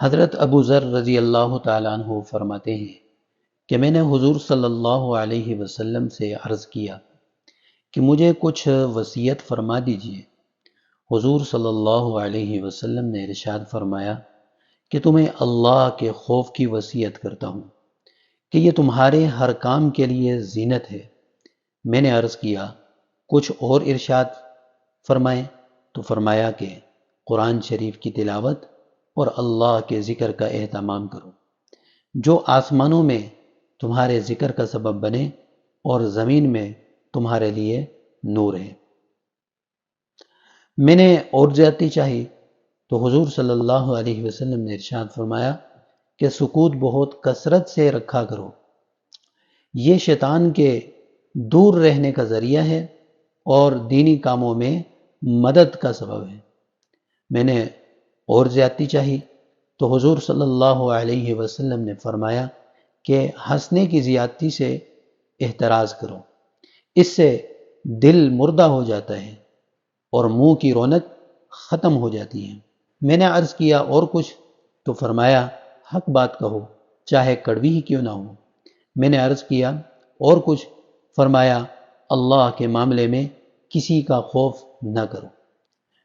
حضرت ابو ذر رضی اللہ تعالیٰ عنہ فرماتے ہیں کہ میں نے حضور صلی اللہ علیہ وسلم سے عرض کیا کہ مجھے کچھ وصیت فرما دیجیے۔ حضور صلی اللہ علیہ وسلم نے ارشاد فرمایا کہ تمہیں اللہ کے خوف کی وصیت کرتا ہوں کہ یہ تمہارے ہر کام کے لیے زینت ہے۔ میں نے عرض کیا کچھ اور ارشاد فرمائیں، تو فرمایا کہ قرآن شریف کی تلاوت اور اللہ کے ذکر کا اہتمام کرو، جو آسمانوں میں تمہارے ذکر کا سبب بنے اور زمین میں تمہارے لیے نور ہے۔ میں نے اور زیادتی چاہی تو حضور صلی اللہ علیہ وسلم نے ارشاد فرمایا کہ سکوت بہت کثرت سے رکھا کرو، یہ شیطان کے دور رہنے کا ذریعہ ہے اور دینی کاموں میں مدد کا سبب ہے۔ میں نے اور زیادتی چاہی تو حضور صلی اللہ علیہ وسلم نے فرمایا کہ ہنسنے کی زیادتی سے احتراز کرو، اس سے دل مردہ ہو جاتا ہے اور منہ کی رونق ختم ہو جاتی ہے۔ میں نے عرض کیا اور کچھ، تو فرمایا حق بات کہو چاہے کڑوی ہی کیوں نہ ہو۔ میں نے عرض کیا اور کچھ، فرمایا اللہ کے معاملے میں کسی کا خوف نہ کرو۔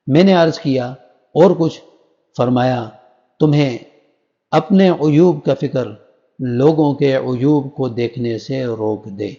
میں نے عرض کیا اور کچھ، فرمایا تمہیں اپنے عیوب کا فکر لوگوں کے عیوب کو دیکھنے سے روک دے۔